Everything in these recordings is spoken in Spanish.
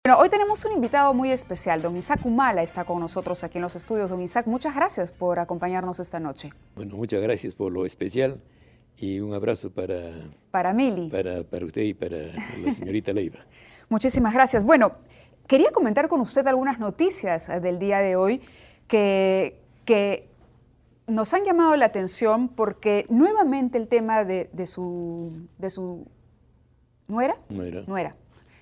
Bueno, hoy tenemos un invitado muy especial. Don Isaac Humala está con nosotros aquí en los estudios. Don Isaac, muchas gracias por acompañarnos esta noche. Bueno, muchas gracias por lo especial y un abrazo para Mili, para usted y para la señorita Leiva. Muchísimas gracias. Bueno, quería comentar con usted algunas noticias del día de hoy que nos han llamado la atención porque nuevamente el tema de su nuera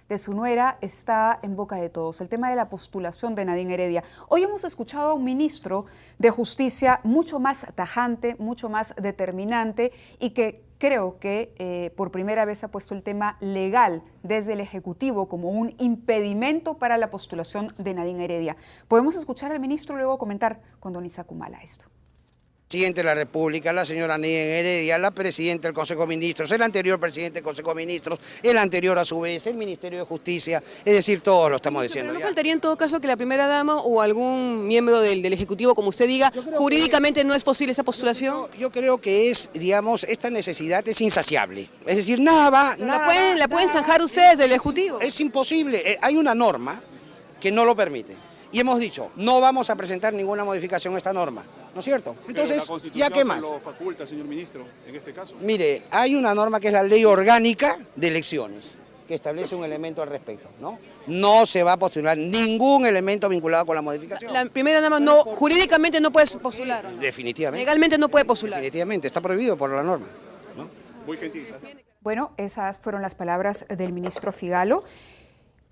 de su nuera está en boca de todos, el tema de la postulación de Nadine Heredia. Hoy hemos escuchado a un ministro de Justicia mucho más tajante, mucho más determinante y que creo que por primera vez ha puesto el tema legal desde el Ejecutivo como un impedimento para la postulación de Nadine Heredia. Podemos escuchar al ministro y luego comentar con don Isaac Humala esto. Presidente de la República, la señora Nadine Heredia, la presidenta del Consejo de Ministros, el anterior presidente del Consejo de Ministros, el anterior a su vez, el Ministerio de Justicia, es decir, todos lo estamos diciendo. Pero no faltaría en todo caso que la primera dama o algún miembro del Ejecutivo, como usted diga, jurídicamente no es posible esa postulación. Yo creo que es, digamos, esta necesidad es insaciable. Es decir, nada la pueden zanjar ustedes del Ejecutivo. Es imposible. Hay una norma que no lo permite. Y hemos dicho, no vamos a presentar ninguna modificación a esta norma, ¿no es cierto? Entonces, ¿ya qué más? ¿Se lo faculta, señor ministro, en este caso? Mire, hay una norma que es la Ley Orgánica de Elecciones, que establece un elemento al respecto, ¿no? No se va a postular ningún elemento vinculado con la modificación. La primera dama no, jurídicamente no puede postular. Definitivamente. Legalmente no puede postular. Definitivamente, está prohibido por la norma, ¿no? Muy gentil. Bueno, esas fueron las palabras del ministro Figalo.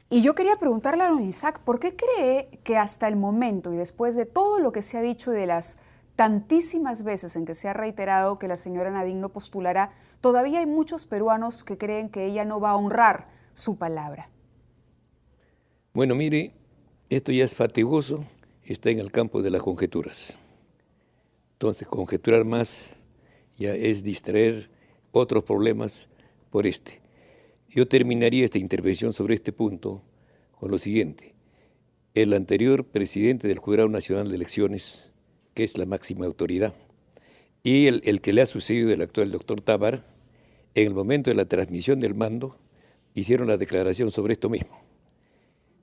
Y yo quería preguntarle a don Isaac, ¿por qué cree que hasta el momento y después de todo lo que se ha dicho y de las tantísimas veces en que se ha reiterado que la señora Nadine no postulará, todavía hay muchos peruanos que creen que ella no va a honrar su palabra? Bueno, mire, esto ya es fatigoso, está en el campo de las conjeturas. Entonces, conjeturar más ya es distraer otros problemas por este. Yo terminaría esta intervención sobre este punto con lo siguiente. El anterior presidente del Jurado Nacional de Elecciones, que es la máxima autoridad, y el que le ha sucedido el actual doctor Tábara, en el momento de la transmisión del mando, hicieron la declaración sobre esto mismo.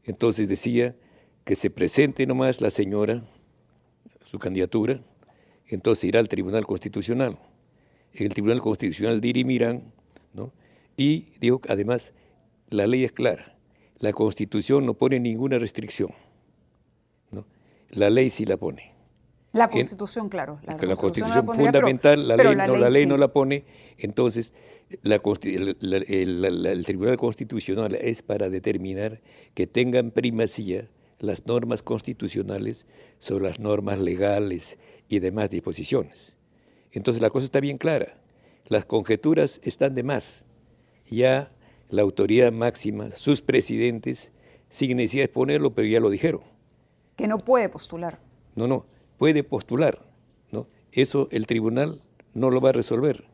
Entonces decía que se presente nomás la señora, su candidatura, entonces irá al Tribunal Constitucional. En el Tribunal Constitucional dirimirán, ¿no? Y dijo, además, la ley es clara, la Constitución no pone ninguna restricción, ¿no? La ley sí la pone. La Constitución, claro. La Constitución fundamental, la ley no la pone, entonces el Tribunal Constitucional es para determinar que tengan primacía las normas constitucionales sobre las normas legales y demás disposiciones. Entonces la cosa está bien clara, las conjeturas están de más. Ya la autoridad máxima, sus presidentes, sin necesidad de exponerlo, pero ya lo dijeron. Que no puede postular. No, puede postular, ¿no? Eso el tribunal no lo va a resolver.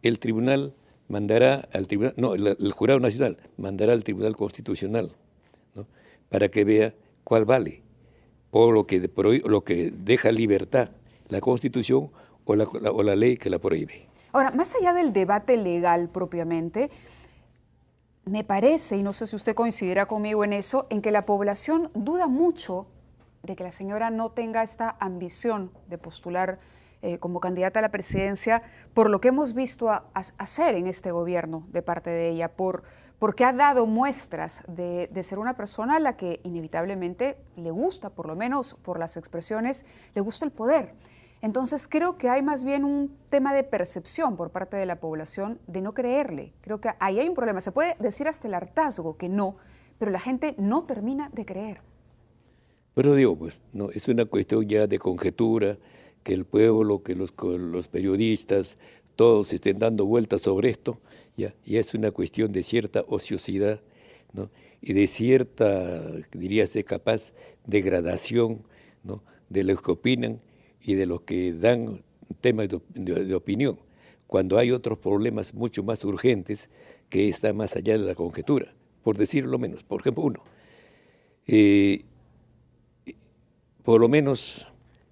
El tribunal mandará al tribunal, el Jurado Nacional mandará al Tribunal Constitucional, ¿no? Para que vea cuál vale, o lo que deja libertad, la Constitución o la ley que la prohíbe. Ahora, más allá del debate legal propiamente, me parece, y no sé si usted coincidirá conmigo en eso, en que la población duda mucho de que la señora no tenga esta ambición de postular como candidata a la presidencia por lo que hemos visto hacer en este gobierno de parte de ella, porque ha dado muestras de ser una persona a la que inevitablemente le gusta, por lo menos por las expresiones, le gusta el poder. Entonces creo que hay más bien un tema de percepción por parte de la población de no creerle. Creo que ahí hay un problema. Se puede decir hasta el hartazgo que no, pero la gente no termina de creer. Pero digo, pues, no, es una cuestión ya de conjetura, que el pueblo, que los periodistas, todos estén dando vueltas sobre esto, ya es una cuestión de cierta ociosidad, ¿no? Y de cierta, diríase, capaz degradación, ¿no? De los que opinan y de los que dan temas de opinión, cuando hay otros problemas mucho más urgentes que están más allá de la conjetura, por decirlo menos. Por ejemplo, por lo menos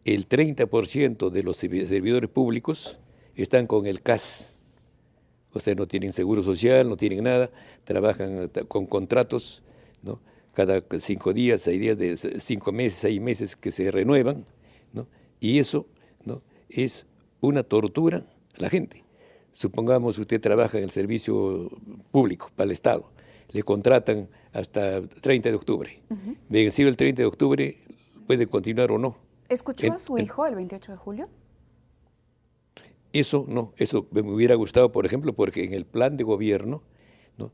el 30% de los servidores públicos están con el CAS, o sea, no tienen seguro social, no tienen nada, trabajan con contratos, ¿no? cada 5 días, hay días de 5 meses, 6 meses que se renuevan, ¿no? Y eso, ¿no?, es una tortura a la gente. Supongamos usted trabaja en el servicio público para el Estado, le contratan hasta 30 de octubre. Vencido el 30 de octubre, puede continuar o no. ¿Escuchó a su hijo el 28 de julio? Eso no, eso me hubiera gustado, por ejemplo, porque en el plan de gobierno, ¿no?,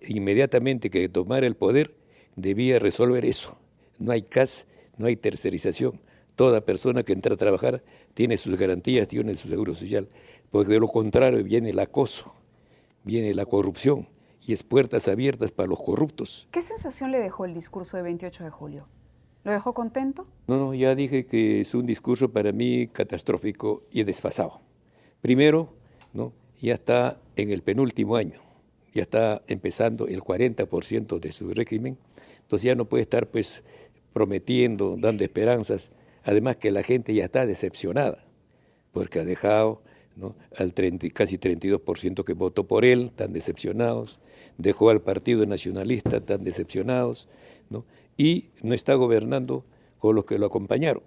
inmediatamente que tomara el poder, debía resolver eso. No hay CAS, no hay tercerización. Toda persona que entra a trabajar tiene sus garantías, tiene su seguro social, porque de lo contrario viene el acoso, viene la corrupción y es puertas abiertas para los corruptos. ¿Qué sensación le dejó el discurso de 28 de julio? ¿Lo dejó contento? No, ya dije que es un discurso para mí catastrófico y desfasado. Primero, ¿no?, ya está en el penúltimo año, ya está empezando el 40% de su régimen, entonces ya no puede estar pues prometiendo, dando esperanzas, además que la gente ya está decepcionada, porque ha dejado, ¿no?, al casi 32% que votó por él, están decepcionados, dejó al Partido Nacionalista, están decepcionados, ¿no?, y no está gobernando con los que lo acompañaron.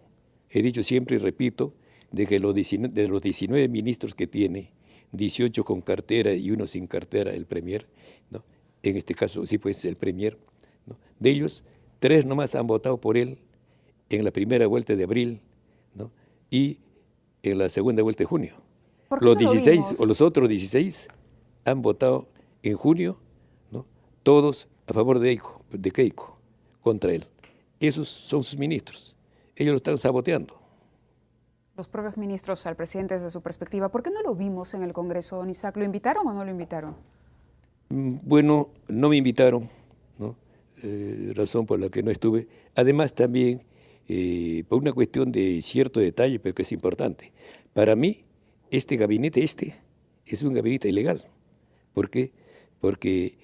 He dicho siempre y repito, de que de los 19 ministros que tiene, 18 con cartera y uno sin cartera, el premier, ¿no?, en este caso sí pues el premier, ¿no?, de ellos 3 nomás han votado por él en la primera vuelta de abril, ¿no?, y en la segunda vuelta de junio. Los 16 o los otros 16 han votado en junio, ¿no?, todos a favor de Keiko, contra él. Esos son sus ministros. Ellos lo están saboteando. Los propios ministros al presidente desde su perspectiva, ¿por qué no lo vimos en el Congreso, don Isaac? ¿Lo invitaron o no lo invitaron? Bueno, no me invitaron, ¿no?, razón por la que no estuve. Además también por una cuestión de cierto detalle, pero que es importante. Para mí, este gabinete es un gabinete ilegal. ¿Por qué? Porque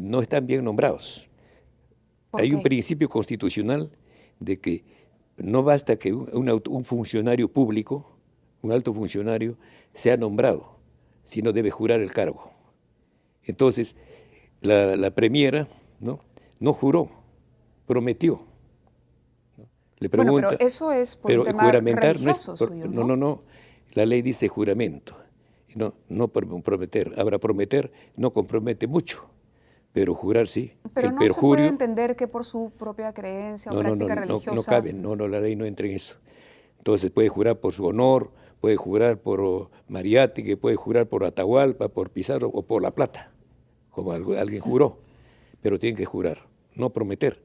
no están bien nombrados. Hay un principio constitucional de que no basta que un funcionario público, un alto funcionario, sea nombrado, sino debe jurar el cargo. Entonces, la premiera, no juró, prometió. ¿No? Le pregunta, bueno, pero eso es por un tema juramentar religioso suyo, ¿no? No, la ley dice juramento, no prometer. Ahora, prometer no compromete mucho, pero jurar sí. Pero el no perjurio, se puede entender que por su propia creencia o práctica religiosa... No cabe, la ley no entra en eso. Entonces puede jurar por su honor, puede jurar por Mariátegui, puede jurar por Atahualpa, por Pizarro o por La Plata, como alguien juró, pero tienen que jurar, no prometer.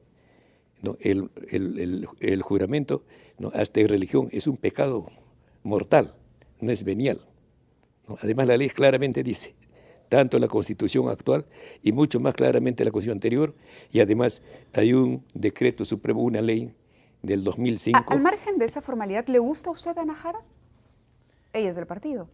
¿No? El juramento, ¿no?, hasta en religión es un pecado mortal, no es venial, ¿no? Además la ley claramente dice, tanto la Constitución actual y mucho más claramente la Constitución anterior, y además hay un decreto supremo, una ley del 2005. Al margen de esa formalidad, ¿le gusta a usted Ana Jara? Ella es del partido.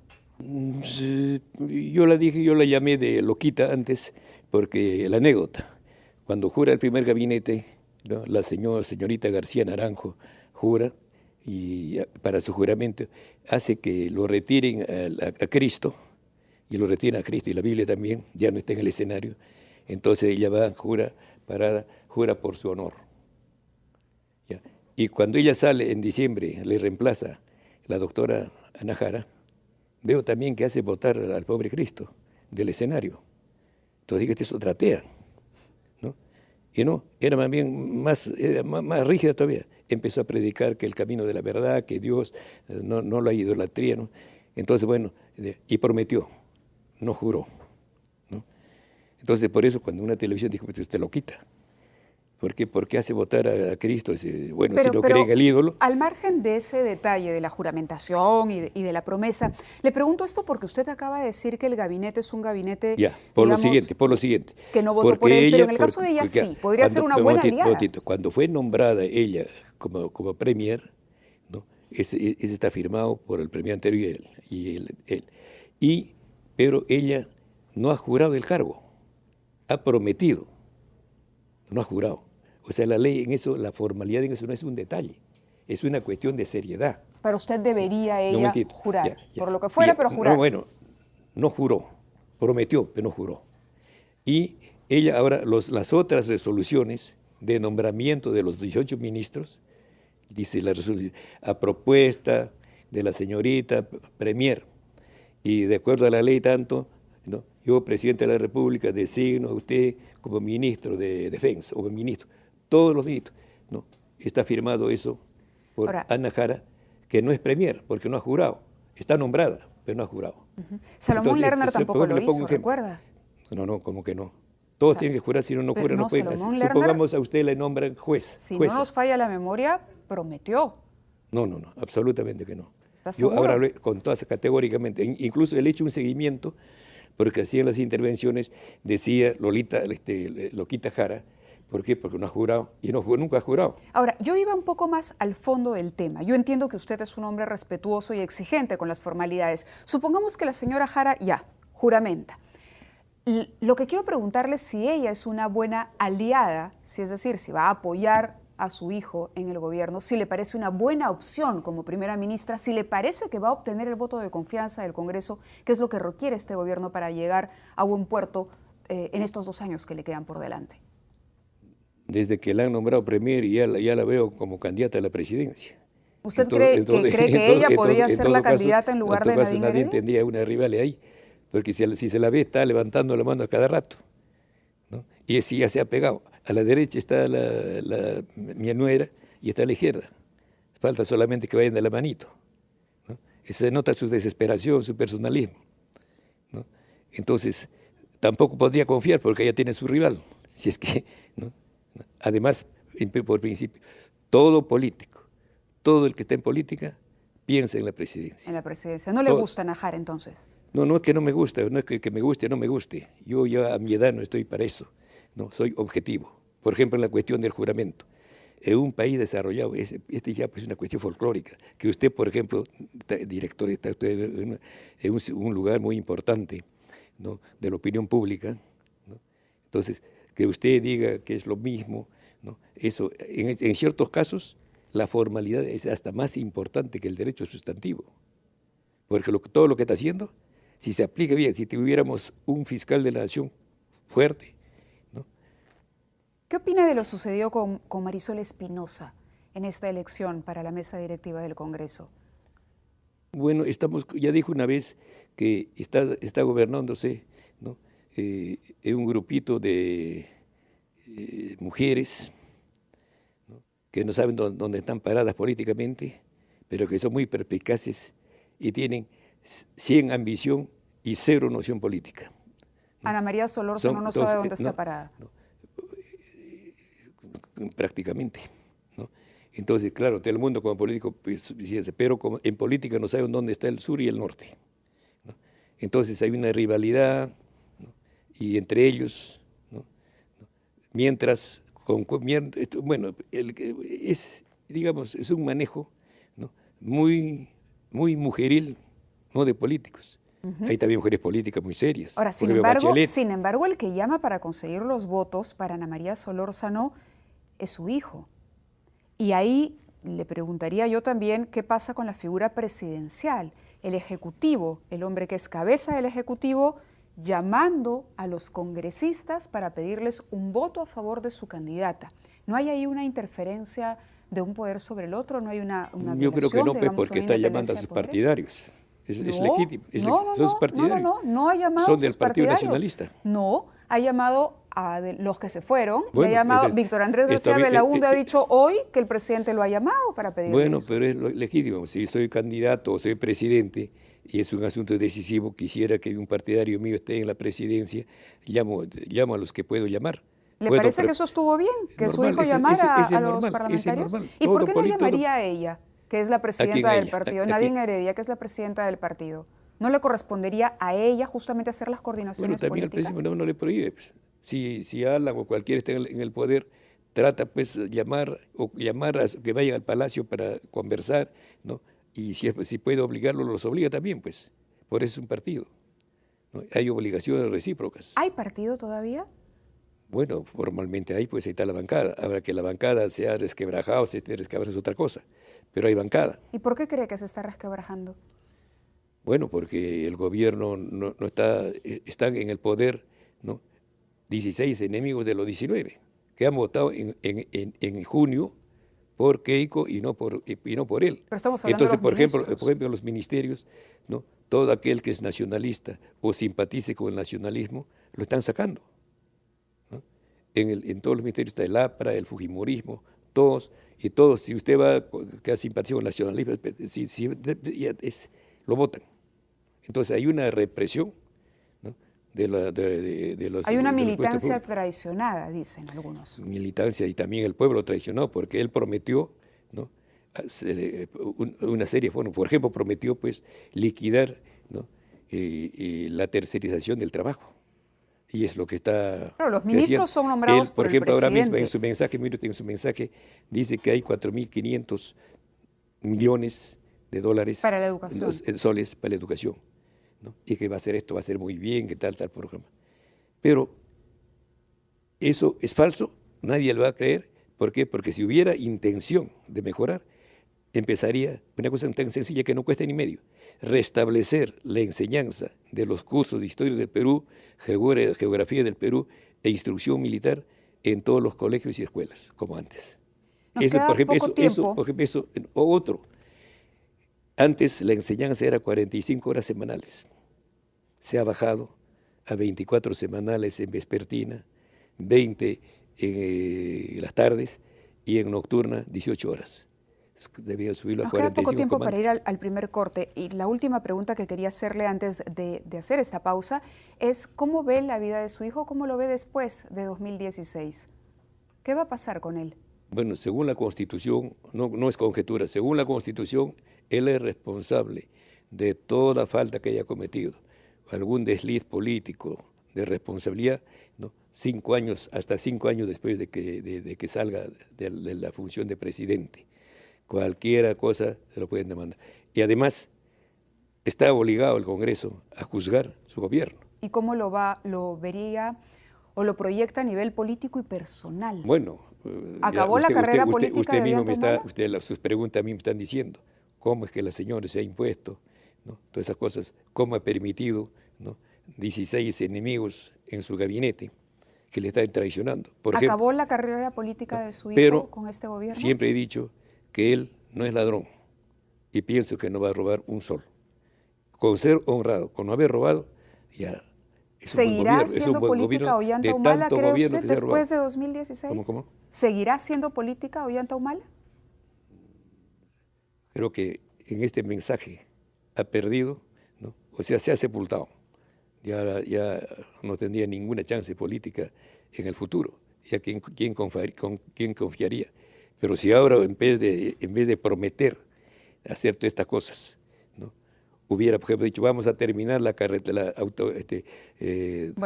Yo la llamé de loquita antes, porque la anécdota, cuando jura el primer gabinete, ¿no?, la señorita García Naranjo jura, y para su juramento hace que lo retiren a Cristo, y lo retiran a Cristo, y la Biblia también, ya no está en el escenario. Entonces ella va, jura por su honor. ¿Ya? Y cuando ella sale en diciembre, le reemplaza la doctora Ana Jara, veo también que hace votar al pobre Cristo del escenario. Entonces digo, este es otra tea, ¿no? Y no, era más bien más rígida todavía. Empezó a predicar que el camino de la verdad, que Dios, no la idolatría, ¿no? Entonces, bueno, y prometió. No juró, ¿no? Entonces, por eso cuando una televisión dijo, pues usted lo quita. ¿Por qué? Porque hace votar a Cristo. Bueno, si no cree en el ídolo. Al margen de ese detalle de la juramentación y de la promesa, le pregunto esto porque usted acaba de decir que el gabinete es un gabinete, Ya, por lo siguiente. Que no votó por él, pero en el caso de ella sí, podría ser una buena aliada. Cuando fue nombrada ella como premier, ¿no?, ese está firmado por el premier anterior y él. Pero ella no ha jurado el cargo, ha prometido, no ha jurado. O sea, la ley en eso, la formalidad en eso no es un detalle, es una cuestión de seriedad. Pero usted debería jurar, ya, por lo que fuera, pero jurar. No, bueno, no juró, prometió, pero no juró. Y ella ahora, las otras resoluciones de nombramiento de los 18 ministros, dice la resolución, a propuesta de la señorita Premier, y de acuerdo a la ley tanto, ¿no? Yo, presidente de la República, designo a usted como ministro de Defensa, o ministro, todos los ministros, ¿no? Está firmado eso por Ahora, Ana Jara, que no es Premier, porque no ha jurado, está nombrada, pero no ha jurado. Salomón Entonces, Lerner esto, tampoco le lo pongo hizo, un ejemplo. ¿recuerda? No, como que no. Todos tienen que jurar, si uno no Pero jura, no no, pueden Salomón hacer. Lerner- Supongamos a usted le nombran juez. Si jueza. no nos falla la memoria, prometió. No, absolutamente que no. ¿Estás Yo seguro? ahora con todas categóricamente, incluso le he hecho un seguimiento, porque hacían las intervenciones, decía Loquita Jara, ¿por qué? Porque no ha jurado, y nunca ha jurado. Ahora, yo iba un poco más al fondo del tema. Yo entiendo que usted es un hombre respetuoso y exigente con las formalidades. Supongamos que la señora Jara ya juramenta. Lo que quiero preguntarle es si ella es una buena aliada, si es decir, si va a apoyar a su hijo en el gobierno, si le parece una buena opción como primera ministra, si le parece que va a obtener el voto de confianza del Congreso, que es lo que requiere este gobierno para llegar a buen puerto en estos 2 años que le quedan por delante. Desde que la han nombrado premier, ya la veo como candidata a la presidencia. ¿Usted cree que ella podría ser la candidata en lugar de Nadine nadie Heredia? tendría una rival ahí, porque si se la ve está levantando la mano a cada rato, ¿no? Y si ya se ha pegado. A la derecha está mi nuera y está a la izquierda. Falta solamente que vayan de la manito, ¿no? Se nota su desesperación, su personalismo, ¿no? Entonces, tampoco podría confiar porque ella tiene su rival. Si es que, ¿no? Además, por principio, todo político, todo el que está en política, piensa en la presidencia. En la presidencia. ¿No le gusta Najara entonces? No es que no me gusta, no es que me guste o no me guste. Yo ya a mi edad no estoy para eso. No, soy objetivo. Por ejemplo, en la cuestión del juramento. En un país desarrollado, ya pues, es una cuestión folclórica. Que usted, por ejemplo, director, está usted en un lugar muy importante, ¿no?, de la opinión pública, ¿no? Entonces, que usted diga que es lo mismo, ¿no? Eso, en ciertos casos, la formalidad es hasta más importante que el derecho sustantivo. Porque todo lo que está haciendo, si se aplica bien, si tuviéramos un fiscal de la nación fuerte, ¿no? ¿Qué opina de lo sucedido con Marisol Espinosa en esta elección para la mesa directiva del Congreso? Bueno, ya dijo una vez que está gobernándose, ¿no?, en un grupito de mujeres, ¿no?, que no saben dónde están paradas políticamente, pero que son muy perspicaces y tienen 100 ambición y 0 noción política, ¿no? Ana María Solórzano no sabe dónde está parada. Prácticamente, ¿no? Entonces, claro, todo el mundo como político, pues, pero en política no saben dónde está el sur y el norte, ¿no? Entonces hay una rivalidad, ¿no?, y entre ellos, ¿no?, mientras, bueno, digamos, es un manejo, ¿no?, muy mujeril, no de políticos. Hay también mujeres políticas muy serias. Ahora, sin embargo, el que llama para conseguir los votos para Ana María Solórzano es su hijo. Y ahí le preguntaría yo también qué pasa con la figura presidencial, el Ejecutivo, el hombre que es cabeza del Ejecutivo, llamando a los congresistas para pedirles un voto a favor de su candidata. ¿No hay ahí una interferencia de un poder sobre el otro? ¿No hay una Yo creo que no, digamos, porque una está llamando a independencia sus de poderes? partidarios. Es legítimo. Son sus partidarios. No ha llamado Son a del sus Partido partidarios. Nacionalista. No, ha llamado a los que se fueron. Bueno, le ha llamado, entonces, Víctor Andrés está García bien, Belaúnde ha dicho hoy que el presidente lo ha llamado para pedirle Bueno, eso. pero es legítimo. Si soy candidato o soy presidente y es un asunto decisivo, quisiera que un partidario mío esté en la presidencia, llamo a los que puedo llamar. ¿Le parece que eso estuvo bien? ¿Que su hijo llamara a los parlamentarios? ¿Y por qué no llamaría a ella, que es la presidenta del partido, Nadine Heredia, que es la presidenta del partido? ¿No le correspondería a ella justamente hacer las coordinaciones Bueno, también políticas? al presidente no le prohíbe. Pues. Si Alan o cualquiera está en el poder, trata pues llamar a que vayan al palacio para conversar, ¿no? Y si puede obligarlo, los obliga también, pues. Por eso es un partido, ¿no? Hay obligaciones recíprocas. ¿Hay partido todavía? Bueno, formalmente hay, pues ahí está la bancada. Ahora que la bancada se ha resquebrajado, se esté resquebrajando es otra cosa, pero hay bancada. ¿Y por qué cree que se está resquebrajando? Bueno, porque el gobierno no está en el poder, ¿no?, 16 enemigos de los 19, que han votado en junio por Keiko y no por él. Pero estamos hablando Entonces, de los por ministros. ejemplo, los ministerios, ¿no? Todo aquel que es nacionalista o simpatice con el nacionalismo, lo están sacando, ¿no? En todos los ministerios está el APRA, el Fujimorismo, todos, si usted va que ha simpatizado con el nacionalismo, lo votan. Entonces hay una represión, ¿no? de los Hay una de los puestos militancia públicos. traicionada, dicen algunos. Militancia, y también el pueblo traicionó porque él prometió, ¿no? Una serie de formas. Por ejemplo, prometió pues liquidar, ¿no? La tercerización del trabajo. Y es lo que está. Pero los ministros son nombrados por por el ejemplo, ahora mismo presidente. en su mensaje dice que hay 4.500 millones de dólares Para la educación. soles para la educación, ¿no? Y que va a hacer esto, va a ser muy bien, que tal programa. Pero eso es falso, nadie lo va a creer. ¿Por qué? Porque si hubiera intención de mejorar, empezaría una cosa tan sencilla que no cuesta ni medio: restablecer la enseñanza de los cursos de historia del Perú, geografía del Perú e instrucción militar en todos los colegios y escuelas, como antes. Nos queda poco tiempo. Otro. Antes la enseñanza era 45 horas semanales. Se ha bajado a 24 semanales en vespertina, 20 en las tardes y en nocturna 18 horas. Debía subirlo a Nos queda 45 poco tiempo como para ir antes. al primer corte. Y la última pregunta que quería hacerle antes de hacer esta pausa es ¿cómo ve la vida de su hijo? ¿Cómo lo ve después de 2016? ¿Qué va a pasar con él? Bueno, según la Constitución, no es conjetura, según la Constitución, él es responsable de toda falta que haya cometido, algún desliz político de responsabilidad, ¿no? 5 años, hasta 5 años después de que salga de la función de presidente. Cualquier cosa se lo pueden demandar. Y además, está obligado el Congreso a juzgar su gobierno. ¿Y cómo lo vería o lo proyecta a nivel político y personal? Bueno, ¿Acabó la carrera política usted de mismo Ollanta Humala? sus preguntas a mí me están diciendo cómo es que la señora se ha impuesto, ¿no? Todas esas cosas, cómo ha permitido, ¿no? 16 enemigos en su gabinete que le están traicionando. Por ejemplo, ¿Acabó la carrera política de su hijo pero con este gobierno? siempre he dicho que él no es ladrón y pienso que no va a robar un sol. Con ser honrado, con no haber robado, ya es un buen ¿Seguirá gobierno, es un siendo buen política gobierno Ollanta de Humala, tanto cree gobierno usted, que se ha robado. después de 2016? ¿Cómo? ¿Seguirá siendo política Ollanta Humala? Creo que en este mensaje ha perdido, ¿no? O sea, se ha sepultado. Ya no tendría ninguna chance política en el futuro. Ya quién confiaría. Pero si ahora en vez de prometer hacer todas estas cosas, ¿no? Hubiera, por ejemplo, dicho, vamos a terminar la carretera,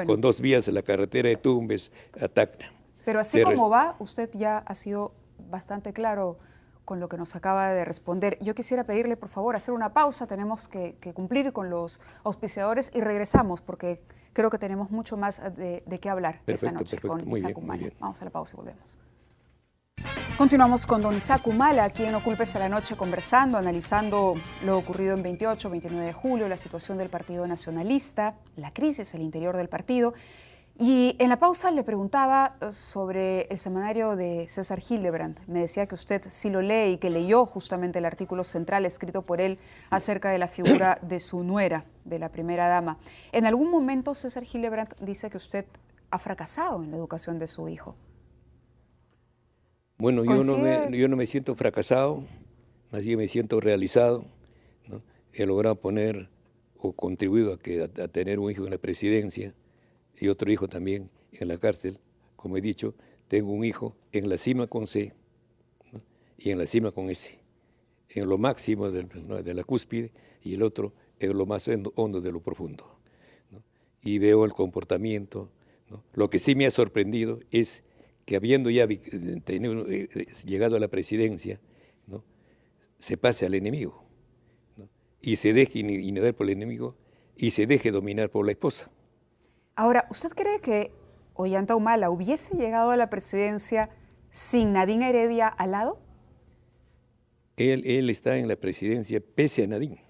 con 2 vías, la carretera de Tumbes a Tacna. Pero así como va, usted ya ha sido bastante claro con lo que nos acaba de responder. Yo quisiera pedirle, por favor, hacer una pausa. Tenemos que cumplir con los auspiciadores y regresamos porque creo que tenemos mucho más de qué hablar esta noche con muy Isaac bien, Humala. muy bien. Vamos a la pausa y volvemos. Continuamos con don Isaac Humala, aquí en Oculpes a la Noche, conversando, analizando lo ocurrido en 28, 29 de julio, la situación del Partido Nacionalista, la crisis al interior del partido. Y en la pausa le preguntaba sobre el semanario de César Hildebrand. Me decía que usted sí lo lee y que leyó justamente el artículo central escrito por él acerca de la figura de su nuera, de la primera dama. En algún momento César Hildebrand dice que usted ha fracasado en la educación de su hijo. Bueno, yo no me siento fracasado, más bien me siento realizado, ¿no? He logrado poner o contribuido a tener un hijo en la presidencia y otro hijo también en la cárcel. Como he dicho, tengo un hijo en la cima con C, ¿no? Y en la cima con S, en lo máximo de la cúspide y el otro en lo más hondo de lo profundo, ¿no? Y veo el comportamiento, ¿no? Lo que sí me ha sorprendido es que habiendo ya llegado a la presidencia, ¿no? Se pase al enemigo, ¿no? Y se deje inundar por el enemigo y se deje dominar por la esposa. Ahora, ¿usted cree que Ollanta Humala hubiese llegado a la presidencia sin Nadine Heredia al lado? Él está en la presidencia pese a Nadine.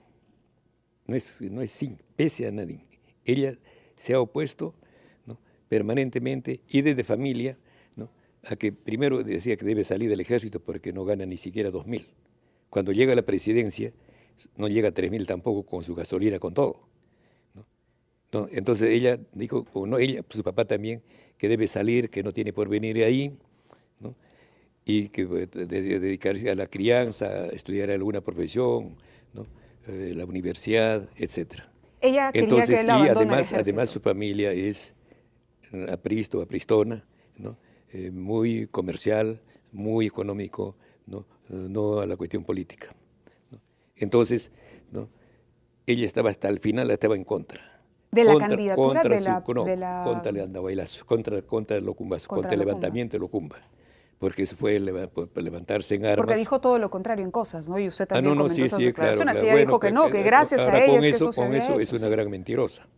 No es sin, pese a Nadine. Ella se ha opuesto, ¿no? permanentemente y desde familia, ¿no? A que primero decía que debe salir del ejército porque no gana ni siquiera 2.000. Cuando llega a la presidencia, no llega a 3.000 tampoco con su gasolina, con todo. ¿No? Entonces ella dijo, o no ella, su papá también, que debe salir, que no tiene por venir ahí, ¿no? Y que dedicarse a la crianza, a estudiar alguna profesión, ¿no? La universidad, etcétera. Ella quería Entonces, que él y abandone el además ejército. su familia es apristo, apristona, ¿no? Muy comercial, muy económico, ¿no? No a la cuestión política, ¿no? Entonces, ¿no? Ella estaba hasta el final, estaba en contra. De la candidatura contra de la... contra el Andahuaylazo, contra el Locumbazo, contra el Locumba. levantamiento de Locumba, porque eso fue levantarse en armas. Porque dijo todo lo contrario en cosas, ¿no? Y usted también no, comentó sí, esas sí, claro, declaraciones. claro. Y ella Bueno, dijo que no, que gracias ahora a ella con es que eso, eso se con había eso hecho, es una sí. gran mentirosa.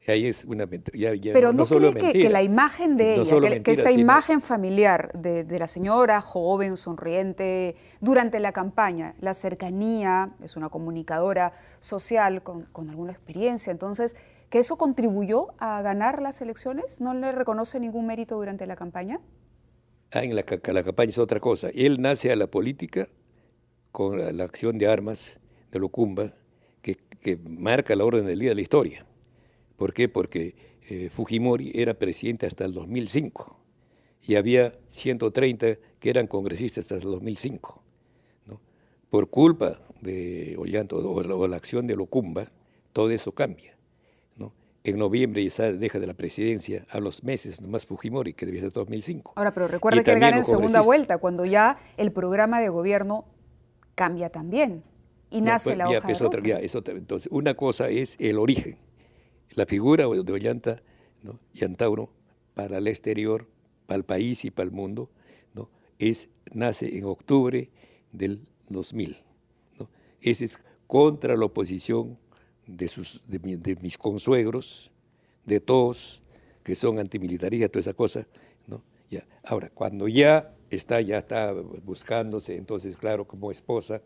Ahí es una mentira. Pero no solo cree que mentira, la imagen de no ella, solo que mentira, esa sino- imagen familiar de la señora joven, sonriente, durante la campaña, la cercanía, es una comunicadora social con alguna experiencia, entonces, ¿que eso contribuyó a ganar las elecciones? ¿No le reconoce ningún mérito durante la campaña? En la campaña es otra cosa. Él nace a la política con la acción de armas de Locumba, que marca la orden del día de la historia. ¿Por qué? Porque Fujimori era presidente hasta el 2005 y había 130 que eran congresistas hasta el 2005. ¿No? Por culpa de Ollanta o la acción de Locumba, todo eso cambia, ¿no? En noviembre ya deja de la presidencia a los meses, nomás Fujimori, que debía ser 2005. Ahora, pero recuerde Y que él también gana en los segunda congresistas. vuelta, cuando ya el programa de gobierno cambia también y No, nace pues, la ya, hoja de pues, ruta. es otra. Entonces, una cosa es el origen, la figura de Ollanta, ¿no? Y Antauro para el exterior, para el país y para el mundo, ¿no? Nace en octubre del 2000, ¿no? Ese es contra la oposición de mis consuegros, de todos, que son antimilitaristas, toda esa cosa, ¿no? Ya. Ahora, cuando ya está buscándose, entonces, claro, como esposa,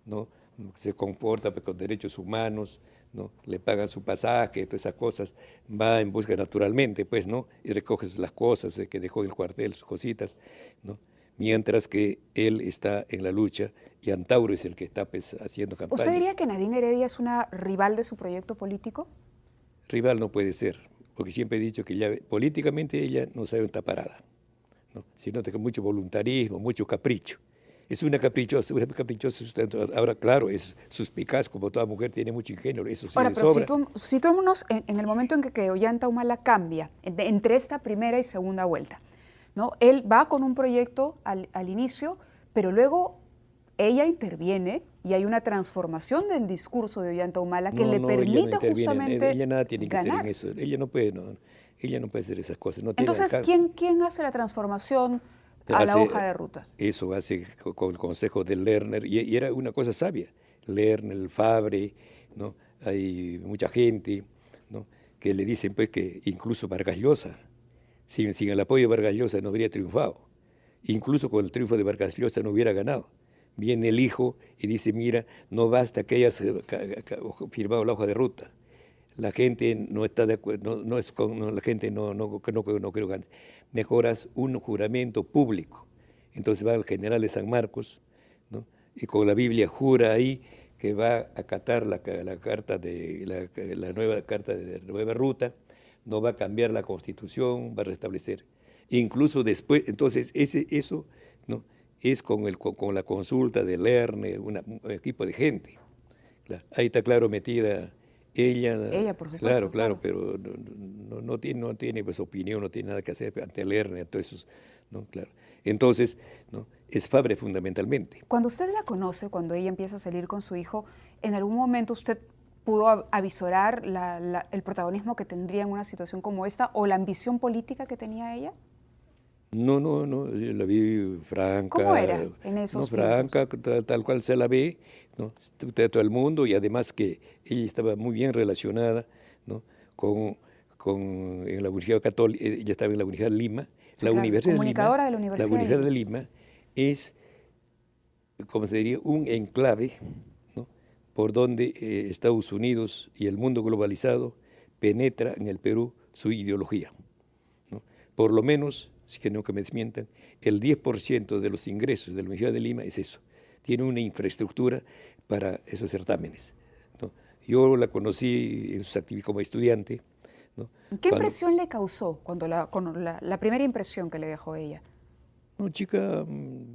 ¿no? Se comporta con derechos humanos, ¿no? Le pagan su pasaje, todas esas cosas, va en busca naturalmente, pues, ¿no? Y recoge las cosas que dejó en el cuartel, sus cositas, ¿no? Mientras que él está en la lucha y Antauro es el que está, pues, haciendo campaña. ¿Usted diría que Nadine Heredia es una rival de su proyecto político? Rival no puede ser, porque siempre he dicho que políticamente ella no sabe dónde está parada, ¿no? Sino que mucho voluntarismo, mucho capricho. Es una caprichosa. Ahora, claro, es suspicaz, como toda mujer tiene mucho ingenio, eso sí Ahora, le pero sobra. situémonos en el momento en que Ollanta Humala cambia, entre esta primera y segunda vuelta, ¿no? Él va con un proyecto al inicio, pero luego ella interviene y hay una transformación del discurso de Ollanta Humala que le ella no permite interviene, justamente ella nada tiene que hacer ganar. en eso. Ella no puede hacer esas cosas, no tiene Entonces, alcance. ¿quién hace la transformación a la hoja de ruta? Eso hace con el consejo de Lerner, y era una cosa sabia. Lerner, el Fabre, ¿no? Hay mucha gente, ¿no? Que le dicen, pues, que incluso Vargas Llosa, sin el apoyo de Vargas Llosa no habría triunfado. Incluso con el triunfo de Vargas Llosa no hubiera ganado. Viene el hijo y dice, mira, no basta que hayas firmado la hoja de ruta. La gente no está de acuerdo, la gente no creo que gane. Mejoras un juramento público. Entonces va al general de San Marcos, ¿no? Y con la Biblia jura ahí que va a acatar la carta la nueva carta de nueva ruta, no va a cambiar la Constitución, va a restablecer. Incluso después, entonces eso, ¿no? Es con la consulta de Lerner, un equipo de gente. Claro, ahí está claro metida ella, por supuesto. claro, pero no tiene pues, opinión, no tiene nada que hacer ante Lerner, todo eso, ¿no? Claro. Entonces, ¿no? Es Fabre fundamentalmente. Cuando usted la conoce, cuando ella empieza a salir con su hijo, ¿en algún momento usted pudo avisorar el protagonismo que tendría en una situación como esta o la ambición política que tenía ella? No, yo la vi franca. ¿Cómo era en esos franca, tal cual se la ve, ¿no? Todo el mundo, y además que ella estaba muy bien relacionada, ¿no? En la Universidad Católica, ella estaba en la Universidad de Lima. Sí, claro, comunicadora de la Universidad La Universidad de Lima es, como se diría, un enclave, ¿no? Por donde Estados Unidos y el mundo globalizado penetra en el Perú su ideología, ¿no? Por lo menos, si que no que me desmientan, el 10% de los ingresos de la Universidad de Lima es eso. Tiene una infraestructura para esos certámenes, ¿no? Yo la conocí en sus actividades como estudiante, ¿no? ¿Qué impresión le causó cuando la primera impresión que le dejó ella? Una chica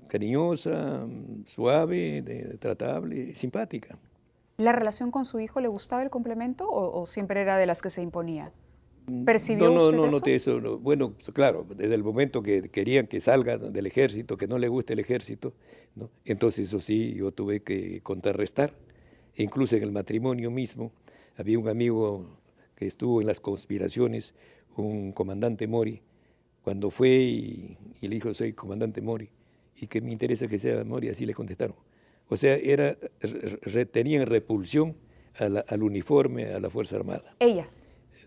cariñosa, suave, tratable, simpática. ¿La relación con su hijo le gustaba el complemento o siempre era de las que se imponía? ¿Percibió usted eso? No. Bueno, claro, desde el momento que querían que salga del ejército, que no le guste el ejército, ¿no? Entonces eso sí, yo tuve que contrarrestar. E incluso en el matrimonio mismo, había un amigo que estuvo en las conspiraciones, un comandante Mori, cuando fue y le dijo, soy comandante Mori, y que me interesa que sea Mori, así le contestaron. O sea, tenían repulsión al uniforme, a la Fuerza Armada. Ella.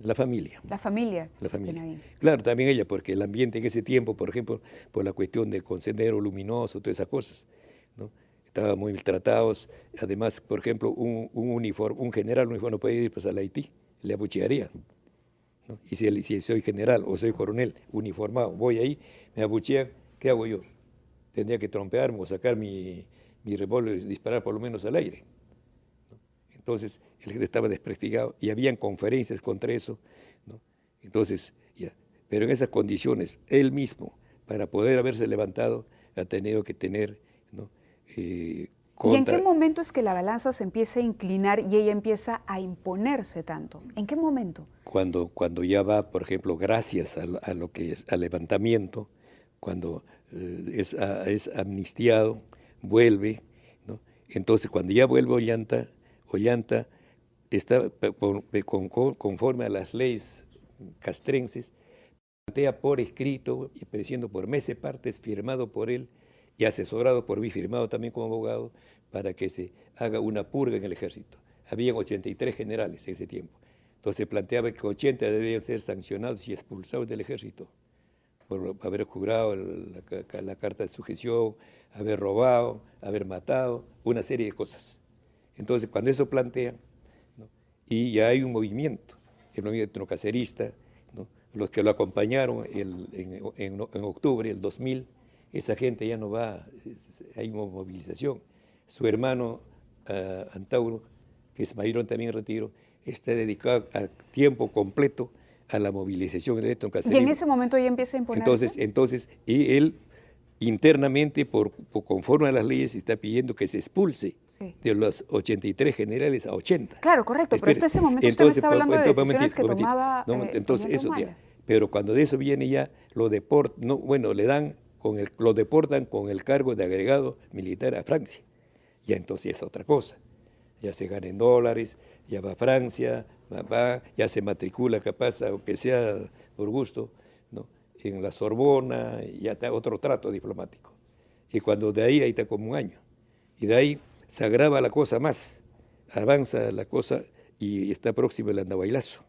La familia. La familia. La familia. De Nadine. Claro, también ella, porque el ambiente en ese tiempo, por ejemplo, por la cuestión de Sendero Luminoso, todas esas cosas, ¿no? Estaban muy tratados. Además, por ejemplo, un general uniforme no podía ir pues, al Haití, le abuchearían, ¿no? Y si soy general o soy coronel uniformado, voy ahí, me abuchean, ¿qué hago yo? Tendría que trompearme o sacar mi revólver y disparar por lo menos al aire. Entonces, él estaba desprestigiado y habían conferencias contra eso, ¿no? Entonces, ya. Pero en esas condiciones, él mismo, para poder haberse levantado, ha tenido que tener, ¿no? ¿Y en qué momento es que la balanza se empieza a inclinar y ella empieza a imponerse tanto? ¿En qué momento? Cuando ya va, por ejemplo, gracias a lo que es al levantamiento, cuando es amnistiado, vuelve, ¿no? Entonces, cuando ya vuelve Ollanta está conforme a las leyes castrenses, plantea por escrito y apareciendo por meses partes, firmado por él y asesorado por mí, firmado también como abogado, para que se haga una purga en el ejército. Habían 83 generales en ese tiempo. Entonces planteaba que 80 debían ser sancionados y expulsados del ejército por haber jurado la carta de sujeción, haber robado, haber matado, una serie de cosas. Entonces, cuando eso plantea, ¿no? Y ya hay un movimiento, el movimiento cacerista, ¿no? Los que lo acompañaron en octubre del 2000, esa gente ya no va, hay movilización. Su hermano Antauro, que es mayor también en retiro, está dedicado a tiempo completo a la movilización del etnocacerismo. ¿Y en ese momento ya empieza a imponerse? Entonces, y él internamente, conforme a las leyes, está pidiendo que se expulse de los 83 generales a 80. Claro, correcto, pero hasta ese momento usted me está hablando de decisiones que tomaba entonces eso ya. Pero cuando de eso viene ya, lo deportan con el cargo de agregado militar a Francia. Ya entonces es otra cosa. Ya se gana en dólares, ya va a Francia, ya se matricula capaz, aunque sea por gusto, ¿no? En la Sorbona, ya está otro trato diplomático. Y cuando de ahí está como un año. Y de ahí se agrava la cosa más, avanza la cosa y está próximo el Andahuaylazo,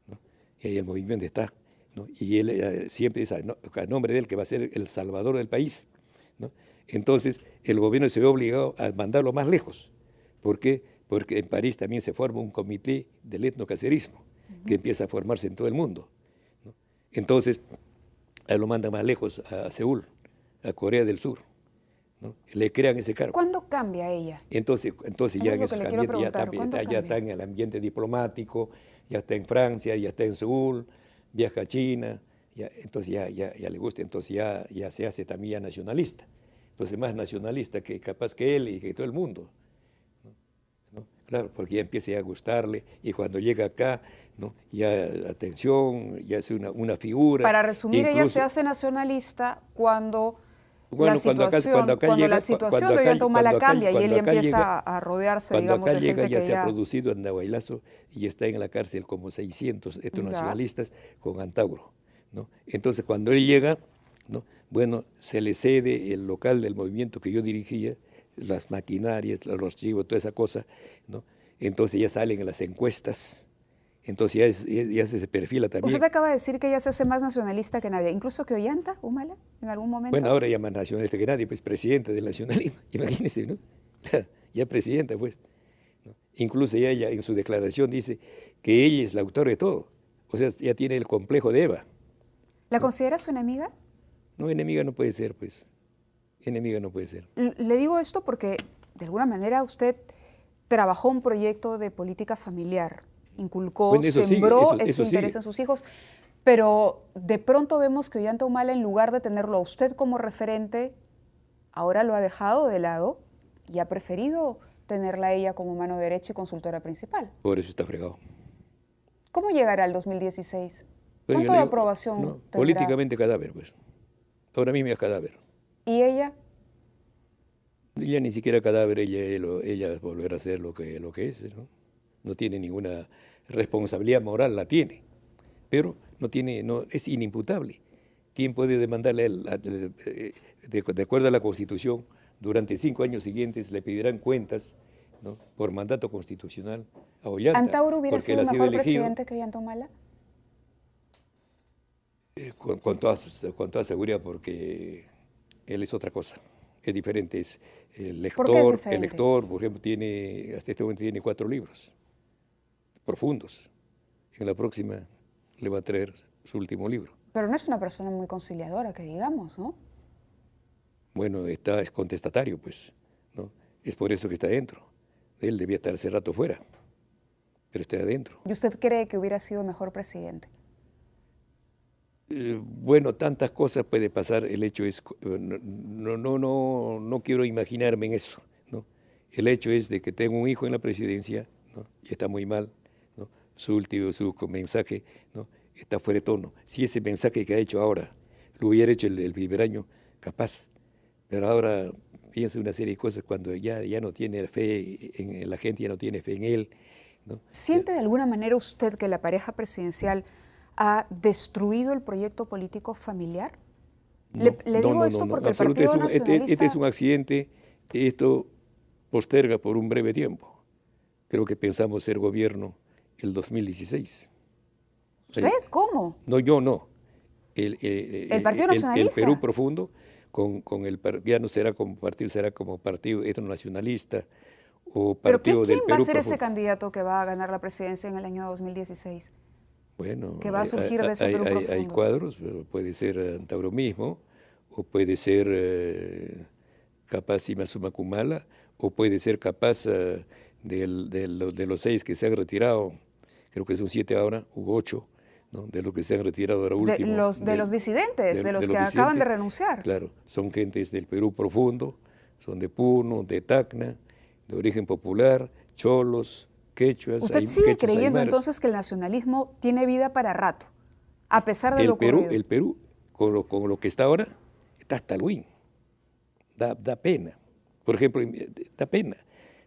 ¿no? Y ahí el movimiento está, ¿no? Y él siempre dice a nombre de él que va a ser el salvador del país, ¿no? Entonces el gobierno se ve obligado a mandarlo más lejos. ¿Por qué? Porque en París también se forma un comité del etnocacerismo que empieza a formarse en todo el mundo, ¿no? Entonces lo mandan más lejos a Seúl, a Corea del Sur, ¿no? Le crean ese cargo. ¿Cuándo cambia ella? Entonces ya en esos ambientes ya está en el ambiente diplomático, ya está en Francia, ya está en Seúl, viaja a China, entonces ya le gusta, entonces ya se hace también ya nacionalista. Entonces más nacionalista que capaz que él y que todo el mundo, ¿no? Claro, porque ya empieza a gustarle y cuando llega acá, ¿no? Ya atención, ya es una figura. Para resumir, ella se hace nacionalista cuando la situación de Ollanta Humala cambia y él ya empieza a rodearse, digamos, de gente que cuando acá llega ya se ha producido Andahuaylazo y está en la cárcel como 600 etnonacionalistas con Antauro, ¿no? Entonces cuando él llega, ¿no? Bueno, se le cede el local del movimiento que yo dirigía, las maquinarias, los archivos, toda esa cosa, ¿no? Entonces ya salen en las encuestas, entonces ya se perfila también. Usted acaba de decir que ella se hace más nacionalista que nadie, incluso que Ollanta Humala, en algún momento. Bueno, ahora ya más nacionalista que nadie, pues presidenta del nacionalismo, imagínense, ¿no? Ya presidenta, pues, ¿no? Incluso ella en su declaración dice que ella es la autora de todo, O sea, ya tiene el complejo de Eva. ¿La considera su enemiga? No, enemiga no puede ser, pues. Enemiga no puede ser. Le digo esto porque, de alguna manera, usted trabajó un proyecto de política familiar, inculcó, Bueno, eso sí, sembró eso ese sí. interés en sus hijos, pero de pronto vemos que Ollanta Humala, en lugar de tenerlo a usted como referente, ahora lo ha dejado de lado y ha preferido tenerla a ella como mano derecha y consultora principal. Por eso está fregado. ¿Cómo llegará al 2016? Bueno, ¿Cuánto yo de le digo, aprobación no, tendrá? políticamente cadáver, pues. Ahora mismo es cadáver. ¿Y ella? Ella ni siquiera cadáver, ella volverá a ser lo que es, ¿no? No tiene ninguna responsabilidad moral, la tiene, pero es inimputable. ¿Quién puede demandarle a él? De acuerdo a la Constitución, durante 5 años siguientes le pedirán cuentas, ¿no?, por mandato constitucional a Ollanta. ¿Antauro hubiera porque sido él ha mejor elegido, presidente que Ollanta Humala? con toda seguridad, porque él es otra cosa. Es diferente, es el ¿Por qué es lector, diferente? por ejemplo, hasta este momento tiene 4 libros profundos. En la próxima le va a traer su último libro. Pero no es una persona muy conciliadora, que digamos, ¿no? Bueno, es contestatario, pues, ¿no? Es por eso que está adentro. Él debía estar hace rato fuera, pero está adentro. ¿Y usted cree que hubiera sido mejor presidente? Bueno, tantas cosas puede pasar. El hecho es, no quiero imaginarme en eso, ¿no? El hecho es de que tengo un hijo en la presidencia, ¿no?, y está muy mal, ¿no? Su mensaje, ¿no?, está fuera de tono. Si ese mensaje que ha hecho ahora lo hubiera hecho el primer año, capaz. Pero ahora piensa una serie de cosas cuando ya no tiene fe en la gente, ya no tiene fe en él, ¿no? ¿Siente de alguna manera usted que la pareja presidencial ha destruido el proyecto político familiar? Le digo esto porque el Partido Nacionalista... Este es un accidente, esto posterga por un breve tiempo. Creo que pensamos ser gobierno el 2016. ¿Usted? ¿Cómo? No, yo no. ¿El Partido Nacionalista? El Perú profundo, ya no será como partido, será como partido etnonacionalista o ¿Pero partido quién del va a Perú ser ese profundo. candidato que va a ganar la presidencia en el año 2016? Bueno, que va a surgir de ese Perú hay profundo. cuadros, puede ser Antauro mismo, o puede ser capaz Imasuma Kumala, o puede ser capaz de los 6 que se han retirado, creo que son 7 ahora, u 8, ¿no?, de los que se han retirado ahora último. De los disidentes, de los que acaban de renunciar. Claro, son gentes del Perú profundo, son de Puno, de Tacna, de origen popular, cholos, quechuas. ¿Usted sigue quechuas creyendo aymaras. entonces que el nacionalismo tiene vida para rato, a pesar de lo ocurrido? El Perú, con lo que está ahora, está hasta el win. Da pena. Por ejemplo, da pena.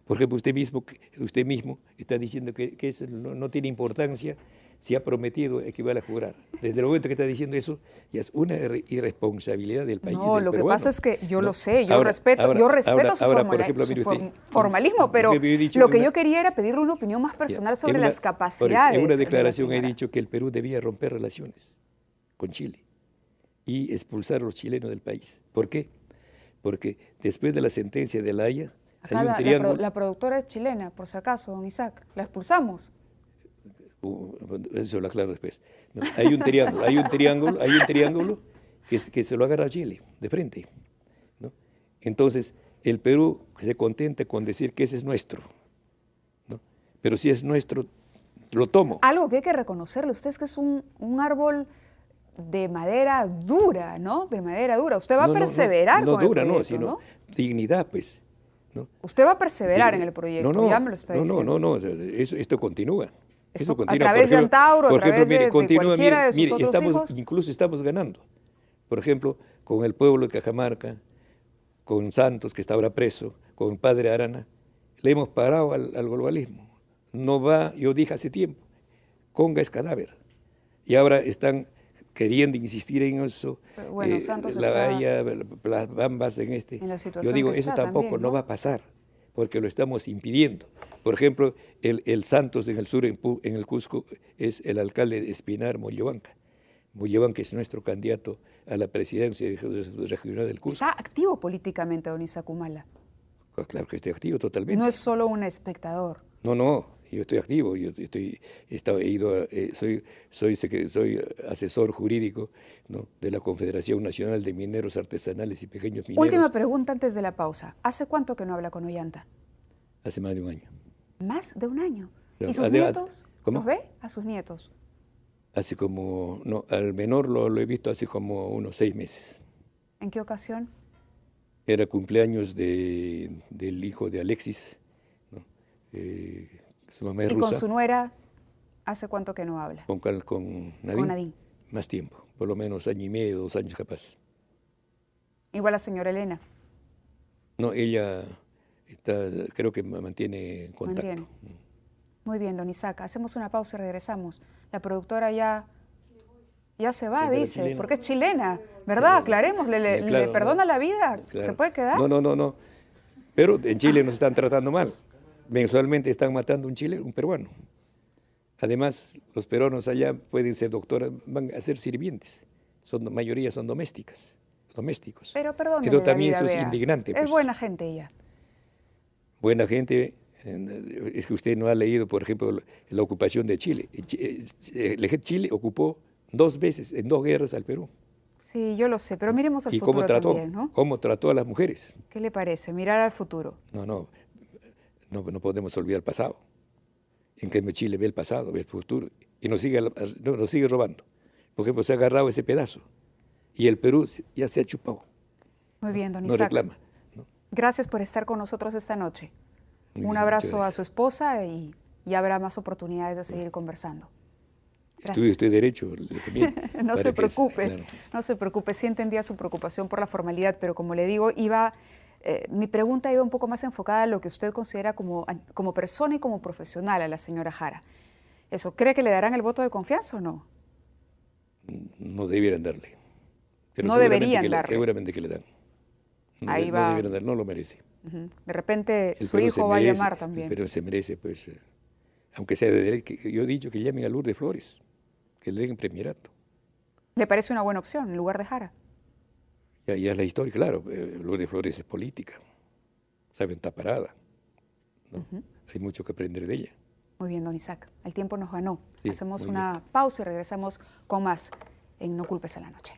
Por ejemplo, usted mismo está diciendo que eso no tiene importancia. Si ha prometido, equivale a jurar. Desde el momento que está diciendo eso, ya es una irresponsabilidad del país. No, del lo que peruano. pasa es que yo ¿No? lo sé, yo Ahora, respeto por ejemplo, mire su usted, formalismo, pero yo he dicho lo que una- yo quería era pedirle una opinión más personal sobre En las una- capacidades. En una de la declaración he señora. dicho que el Perú debía romper relaciones con Chile y expulsar a los chilenos del país. ¿Por qué? Porque después de la sentencia de La Haya, Acá hay un triángulo. la productora es chilena, por si acaso, don Isaac. ¿La expulsamos? Eso lo aclaro después. No, hay un triángulo que se lo agarra a Chile de frente, ¿no? Entonces, el Perú se contenta con decir que ese es nuestro, ¿no? Pero si es nuestro, lo tomo. Algo que hay que reconocerle, usted es que es un árbol de madera dura, ¿no? De madera dura. Usted va a perseverar no con el dura, proyecto, sino ¿no? dignidad, pues, ¿no? Usted va a perseverar en el proyecto, ya me lo está diciendo. No, esto continúa. Esto, Eso continúa. a través de Antauro, a por ejemplo, través de continúa, cualquiera de sus otros hijos. incluso estamos ganando. Por ejemplo, con el pueblo de Cajamarca, con Santos, que está ahora preso, con Padre Arana, le hemos parado al globalismo. No va, yo dije hace tiempo, Conga es cadáver. Y ahora están queriendo insistir en eso, Pero bueno, Santos la está Bahía, las Bambas en este. en la situación Yo digo, que eso está tampoco también, no ¿no? va a pasar, porque lo estamos impidiendo. Por ejemplo, el Santos en el sur, en el Cusco, es el alcalde de Espinar, Moyobanca. Moyobanca es nuestro candidato a la presidencia regional del Cusco. Está activo políticamente, don Isaac Humala. Claro que estoy activo totalmente. No es solo un espectador. No, yo estoy activo, soy asesor jurídico, ¿no?, de la Confederación Nacional de Mineros Artesanales y Pequeños Mineros. Última pregunta antes de la pausa. ¿Hace cuánto que no habla con Ollanta? Hace más de un año. Más de un año. Claro, ¿Y sus además, nietos? ¿cómo? ¿Los ve a sus nietos? Hace como, no, al menor lo he visto hace como unos 6 meses. ¿En qué ocasión? Era cumpleaños del hijo de Alexis, ¿no? Su mamá es ¿Y rusa. con su nuera hace cuánto que no habla? Con Nadine, Con Nadine. más tiempo, por lo menos año y medio, 2 años capaz. Igual la señora Elena. No, ella creo que mantiene contacto. Mantiene. Muy bien, don Isaac. Hacemos una pausa y regresamos. La productora ya se va, Pero dice, chilena. porque es chilena, ¿verdad? Aclarémosle, ¿le Claro, perdona no, la vida? claro. ¿Se puede quedar? No. Pero en Chile nos están tratando mal. Mensualmente están matando un peruano. Además, los peruanos allá pueden ser doctoras, van a ser sirvientes. La mayoría son domésticos. Pero perdónenle Pero la también vida, eso es vea. indignante. Es Pues. buena gente ella. Buena gente. Es que usted no ha leído, por ejemplo, la ocupación de Chile. El ejército Chile ocupó 2 veces en 2 guerras al Perú. Sí, yo lo sé, pero miremos al ¿Y futuro cómo trató? también, ¿no? ¿Cómo trató a las mujeres? ¿Qué le parece? Mirar al futuro. No podemos olvidar el pasado. En cambio, Chile ve el pasado, ve el futuro y nos sigue robando. Por ejemplo, se ha agarrado ese pedazo y el Perú ya se ha chupado. Muy bien, don No Isaac. reclama. ¿No? Gracias por estar con nosotros esta noche. Muy Un bien, abrazo muchas a gracias. su esposa y habrá más oportunidades de seguir conversando. Estudie usted Derecho. Le recomiendo, No para se que preocupe, claro. no se preocupe. Sí entendía su preocupación por la formalidad, pero como le digo, mi pregunta iba un poco más enfocada a lo que usted considera como persona y como profesional a la señora Jara. Eso, ¿cree que le darán el voto de confianza o no? No debieran darle. Pero No seguramente deberían darle. Seguramente que le dan. Ahí No va. debieran dar, no lo merece. Ujú. De repente El su Perú se hijo va a merece, llamar también. Pero se merece, pues, aunque sea de derecho, yo he dicho que llamen a Lourdes Flores, que le den premierato. ¿Le parece una buena opción en lugar de Jara? Ya es la historia, claro. Lourdes Flores es política, sabe, está parada, ¿no? Hay mucho que aprender de ella. Muy bien, don Isaac. El tiempo nos ganó. Sí, Hacemos muy una pausa y regresamos con más en No Culpes a la Noche.